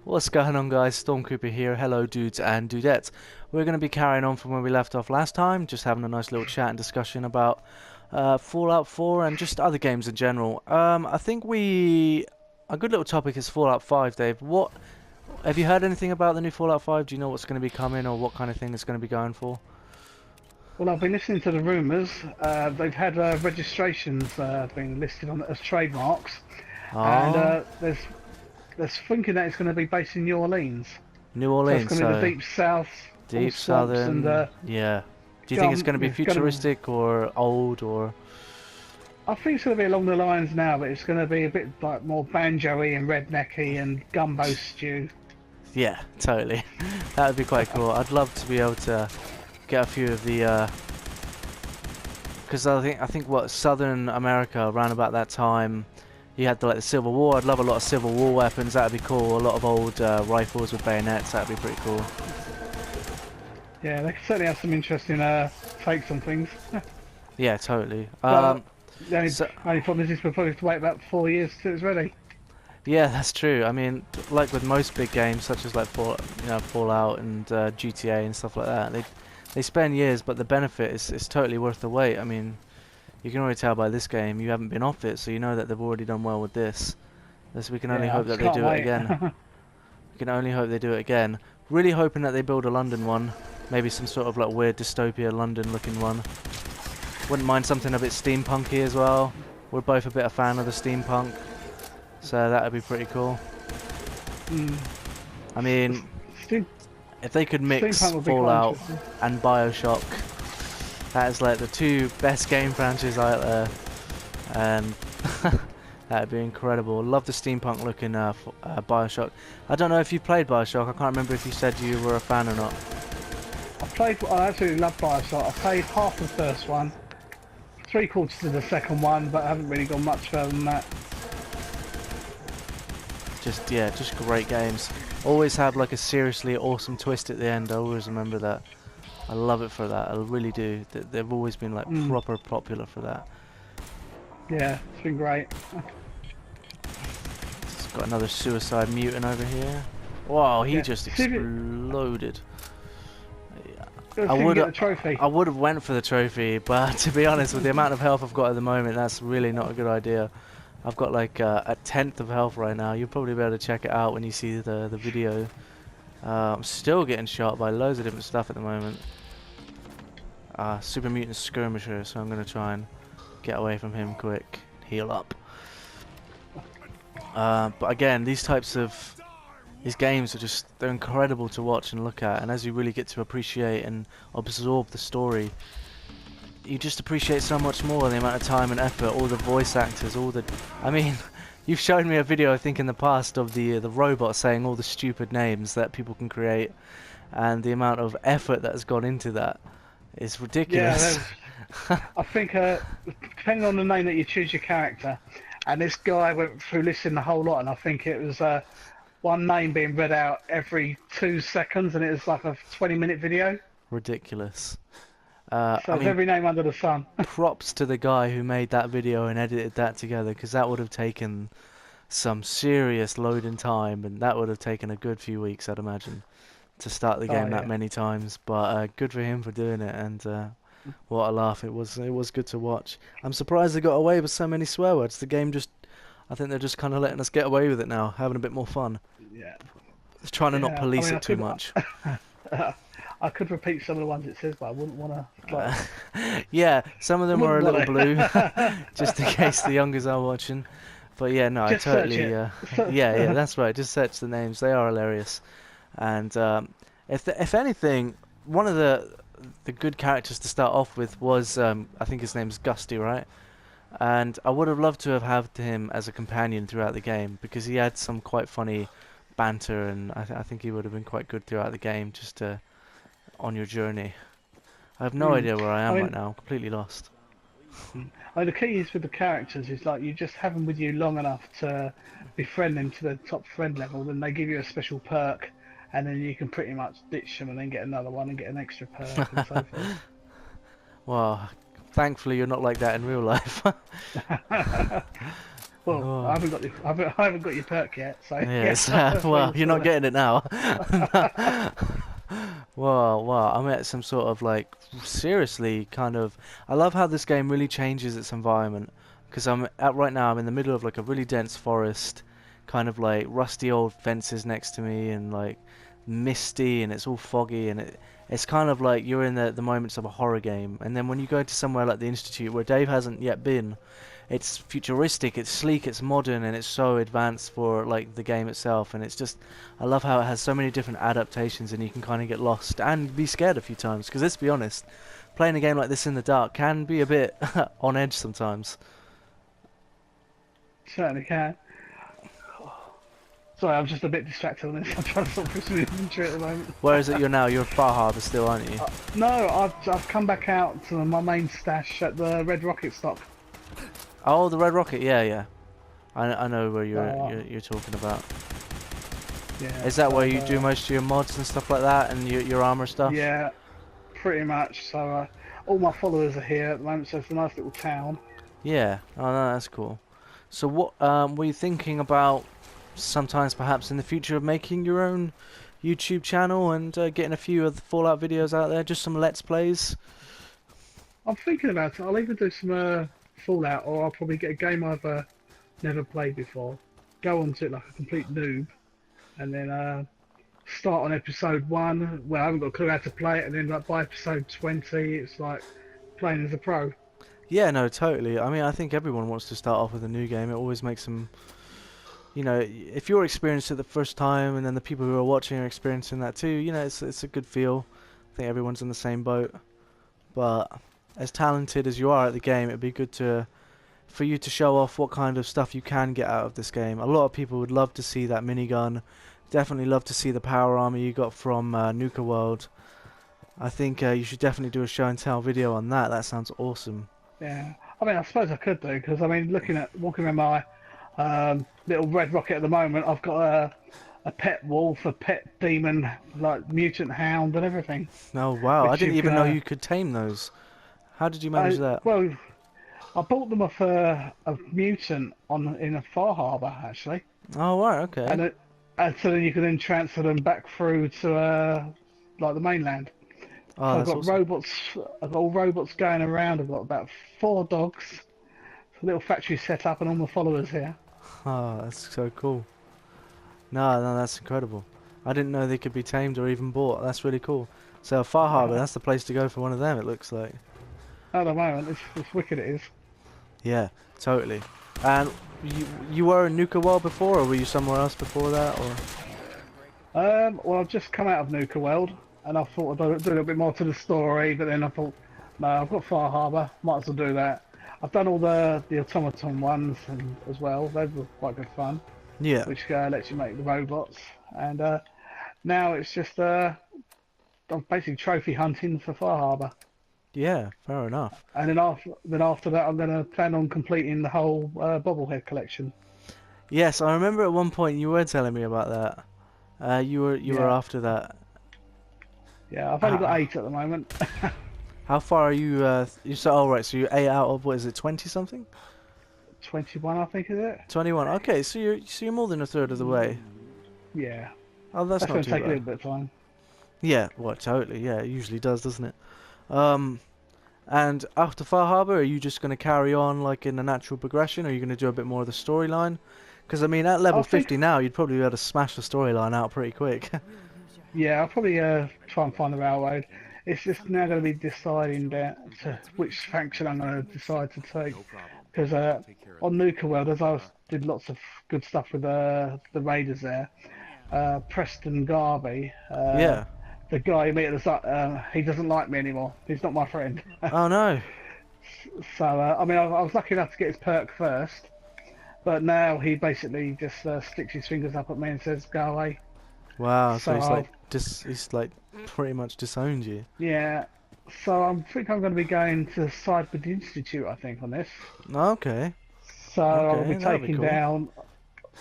What's going on, guys? STORMCOOPER here. Hello dudes and dudettes. We're going to be carrying on from where we left off last time, just having a nice little chat and discussion about Fallout 4 and just other games in general. I think a good little topic is Fallout 5, Dave. What have you heard anything about the new Fallout 5? Do you know what's going to be coming or what kind of thing it's going to be going for? Well, I've been listening to the rumours. They've had registrations being listed on as trademarks, and Oh, there's thinking that it's going to be based in New Orleans. New So it's Orleans, going to be the so deep south, all deep swamps and southern, yeah. Do you think it's going to be it's going to. futuristic or old or? I think it's going to be along the lines now, but it's going to be a bit like more banjo-y and rednecky and gumbo stew. Yeah, totally. That would be quite cool. I'd love to be able to get a few of the because I think what Southern America around about that time you had the Civil War. I'd love a lot of Civil War weapons. That'd be cool. A lot of old rifles with bayonets. That'd be pretty cool. Yeah, they certainly have some interesting takes on things. Yeah, totally. But the only, So only problem is we'll probably have to wait about 4 years till it's ready. yeah, that's true. I mean, like with most big games, such as like Fallout and GTA and stuff like that, they spend years, but the benefit is totally worth the wait. I mean, you can already tell by this game you haven't been off it, so you know that they've already done well with this. Thus, we can only Yeah, I hope just that they can't do it wait. again. We can only hope they do it again. Really hoping that they build a London one, maybe some sort of like weird dystopia London-looking one. Wouldn't mind something a bit steampunky as well. We're both a bit a fan of the steampunk, so that would be pretty cool. Mm. I mean, Steam, if they could mix Steampunk would be quite Fallout interesting. and BioShock, that is like the two best game franchises out there, and that would be incredible. Love the steampunk looking BioShock. I don't know if you played BioShock. I can't remember if you said you were a fan or not. I absolutely love Bioshock. I played half the first one, three-quarters to the second one, but I haven't really gone much further than that. Just yeah, just great games. Always have like a seriously awesome twist at the end. I always remember that. I love it for that. I really do. They've always been like Mm. proper popular for that. Yeah, it's been great. It's got another suicide mutant over here. Wow, he Yeah, just see if it, exploded. see if I you can would get the trophy. I would have went for the trophy, but to be honest, with the amount of health I've got at the moment, that's really not a good idea. I've got like a tenth of health right now. You'll probably be able to check it out when you see the video. I'm still getting shot by loads of different stuff at the moment. Super mutant skirmisher, so I'm gonna try and get away from him quick, heal up. But again, these games are they're incredible to watch and look at, and as you really get to appreciate and absorb the story, you just appreciate so much more the amount of time and effort, all the voice actors, I mean, you've shown me a video I think in the past of the robot saying all the stupid names that people can create, and the amount of effort that has gone into that is Yeah, ridiculous. I think depending on the name that you choose your character, and this guy went through listing the whole lot, and I think it was one name being read out every 2 seconds, and it was like a 20-minute video. Ridiculous. So I it's mean, every name under the sun. props to the guy who made that video and edited that together, because that would have taken some serious loading time, and that would have taken a good few weeks, I'd imagine, to start the Oh game that yeah. many times. But good for him for doing it, and what a laugh it was. It was good to watch. I'm surprised they got away with so many swear words. The game I think they're just kind of letting us get away with it now, having a bit more fun. Yeah. Just trying to not Yeah. I police mean, it too much. I could repeat some of the ones it says, but I wouldn't want to. Like, Yeah, some of I them are wouldn't a want little blue, to. just in case the youngers are watching. But yeah, no, I Just search totally, it. yeah, that's right. Just search the names; they are hilarious. And if anything, one of the good characters to start off with was I think his name's Gusty, right? And I would have loved to have had him as a companion throughout the game because he had some quite funny banter, and I think he would have been quite good throughout the game, just on your journey. I have no Hmm. idea where I I am right mean, now. I'm completely lost. the key is with the characters is like you just have them with you long enough to befriend them to the top friend level, then they give you a special perk, and then you can pretty much ditch them and then get another one and get an extra perk and so Well, thankfully you're not like that in real life. forth. Well, I Oh. haven't got I haven't got your perk yet, so yeah. Yes, Well, well, you you're saw not that. getting it now. Well, I'm at some sort of like seriously kind of. I love how this game really changes its environment because right now I'm in the middle of like a really dense forest, kind of like rusty old fences next to me and like misty and it's all foggy and it's kind of like you're in the moments of a horror game. And then when you go to somewhere like the Institute where Dave hasn't yet been, it's futuristic, it's sleek, it's modern, and it's so advanced for like the game itself. And it's just, I love how it has so many different adaptations, and you can kind of get lost and be scared a few times. Because let's be honest, playing a game like this in the dark can be a bit on edge sometimes. Certainly can. Sorry, I'm just a bit distracted on this. I'm trying to sort through some inventory at the moment. Where is it you're now? You're Far Harbour still, aren't you? No, I've come back out to my main stash at the Red Rocket stop. Oh, the Red Rocket. Yeah, yeah. I know where Uh, you're talking about. yeah, Is that so where you do most of your mods and stuff like that, and your armor stuff? yeah, pretty much. So all my followers are here at the moment, so it's a nice little town. Yeah. Oh, no, that's cool. So what were you thinking about sometimes perhaps in the future of making your own YouTube channel and getting a few of the Fallout videos out there, just some Let's Plays? I'm thinking about it. I'll either do some Fallout, or I'll probably get a game I've never played before, go on to it like a complete noob, and then start on episode 1 where I haven't got a clue how to play it, and then like by episode 20 it's like playing as a pro. Yeah, no, totally. I mean, I think everyone wants to start off with a new game. It always makes them, if you're experienced it the first time and then the people who are watching are experiencing that too, it's a good feel. I think everyone's in the same boat. But as talented as you are at the game, it'd be good for you to show off what kind of stuff you can get out of this game. A lot of people would love to see that minigun. Definitely love to see the power armor you got from Nuka World. I think you should definitely do a show and tell video on that. That sounds awesome. Yeah, I mean I suppose I could do, because I mean walking around my little Red Rocket at the moment, I've got a pet wolf, a pet demon, like mutant hound and everything, Oh wow, I which didn't you can even know you could tame those. How did you manage that? well, I bought them off a mutant in a Far Harbour actually, Oh right, okay. and so then you can then transfer them back through to like the mainland. Oh, So I've that's got awesome. robots. I've got all robots going around. I've got about 4 dogs, a little factory set up, and all my followers here. Oh, that's so cool. No, no, that's incredible. I didn't know they could be tamed or even bought. That's really cool. So Far Harbour, At that's the place to go for one of them, it looks like. the moment, it's wicked. It is. Yeah, totally. And you were in Nuka World before, or were you somewhere else before that, or? Well, I've just come out of Nuka World, and I thought I'd do a little bit more to the story, but then I thought, no, I've got Far Harbour, might as well do that. I've done all the automaton ones as well. They were quite good fun, Yeah. which lets you make the robots. And now it's just I'm basically trophy hunting for Far Harbour. Yeah, fair enough. And then after that, I'm going to plan on completing the whole bobblehead collection. Yes, I remember at one point you were telling me about that. You were Yeah, after that. yeah. I've only got How, 8 at the moment. how far are you? Oh right, so you're 8 out of what is it, 20 something? 21, I think, is it? 21. Okay, so you're more than a third of the way. Yeah. Oh, that's That's not going to too take a bad. little bit of time. Yeah, well, totally. Yeah, it usually does, doesn't it? Um, and after Far Harbor, are you just going to carry on like in a natural progression, or are you going to do a bit more of the storyline? Because I mean, at level I think, 50 now, you'd probably be able to smash the storyline out pretty quick. yeah, I'll probably try and find the railroad. It's just now going to be deciding which faction I'm going to decide to take. Because on Nuka World, as did lots of good stuff with the raiders there, Preston Garvey, Yeah. the guy you meet at the start, he doesn't like me anymore. He's not my friend. Oh no. So, I mean, I was lucky enough to get his perk first, but now he basically just sticks his fingers up at me and says, "Go away." Wow. So So, he's like pretty much disowned you. yeah. So I think I'm going to be going to side with the Institute, I think, on this. Okay. So I'll Okay, be that'll be cool.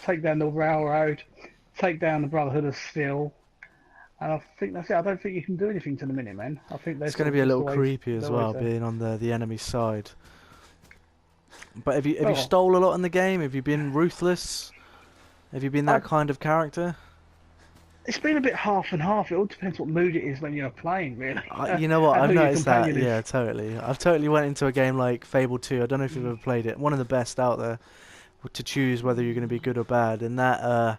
take down the railroad, take down the Brotherhood of Steel, and I think that's it. I don't think you can do anything to the Minutemen. I think they're It's going sort to of be a just little always creepy as they're always well, there. being on the enemy side. But have you Oh, stole a lot in the game? Have you been ruthless? Have you been I, that kind of character? it's been a bit half and half. It all depends what mood it is when you're playing, really, You know what? and I've who your noticed that. companion is. Yeah, totally. I've totally went into a game like Fable 2. I don't know if you've Mm. ever played it. One of the best out there to choose whether you're going to be good or bad. And that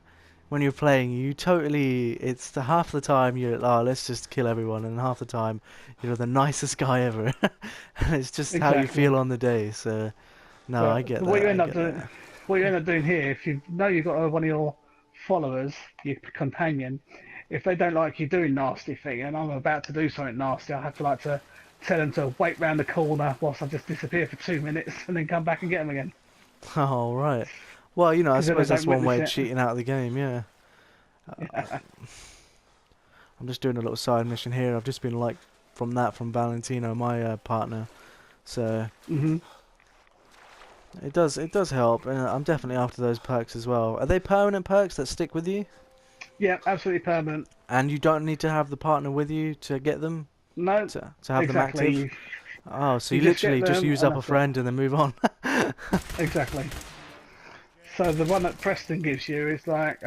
when you're playing, you totally. It's the half the time you're let's just kill everyone, and half the time you're the nicest guy ever. And it's just how you feel Exactly. on the day. So no, I But get what that. you I end up get doing, that. what you end up doing here, if you know you've got one of your followers, your companion, if they don't like you doing nasty thing, and I'm about to do something nasty, I have to tell them to wait round the corner whilst I just disappear for 2 minutes and then come back and get them again, Oh right. Well, I because then they suppose that's don't one way witness of it. cheating out of the game. Yeah. Yeah. I'm just doing a little side mission here. I've just been like from Valentino, my partner. So Mhm. it does help, and I'm definitely after those perks as well. Are they permanent perks that stick with you? Yeah, absolutely permanent. And you don't need to have the partner with you to get them No, to have them exactly. active? Oh, so You you just get literally just them, use and up a that's it. friend and then move on. Exactly. So the one that Preston gives you is like,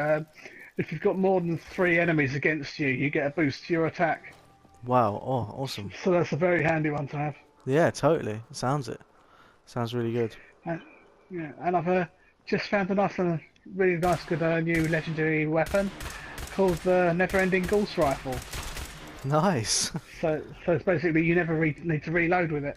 if you've got more than 3 enemies against you, you get a boost to your attack. Wow, oh, awesome. So that's a very handy one to have. Yeah, totally. Sounds it. Sounds really good. Uh, yeah, and I've just found a nice, really nice, good new legendary weapon called the Never-Ending Ghost Rifle. Nice. So it's basically you never need to reload with it.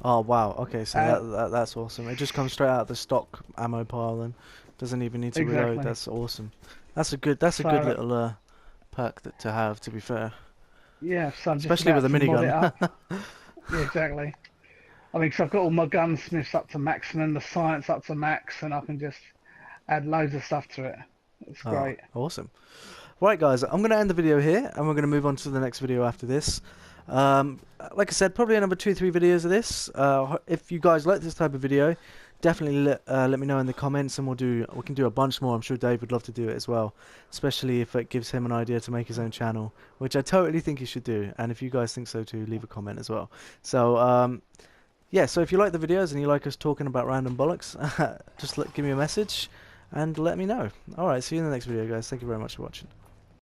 Oh wow. Okay, so Uh, that's awesome. It just comes straight out of the stock ammo pile and doesn't even need to reload. exactly. That's awesome. That's a good So little perk to have. To be fair, yeah, so I'm just especially with about a to mod it minigun. up. Yeah, exactly. I mean, so I've got all my gunsmiths up to maximum, the science up to max, and I can just add loads of stuff to it. It's Oh, great. awesome. Right, guys, I'm going to end the video here, and we're going to move on to the next video after this. Like I said, probably another 2-3 videos of this. If you guys like this type of video, definitely let me know in the comments, and we can do a bunch more. I'm sure Dave would love to do it as well, especially if it gives him an idea to make his own channel, which I totally think he should do. And if you guys think so too, leave a comment as well. So yeah, so if you like the videos and you like us talking about random bollocks, just give me a message and let me know. Alright, see you in the next video, guys. Thank you very much for watching.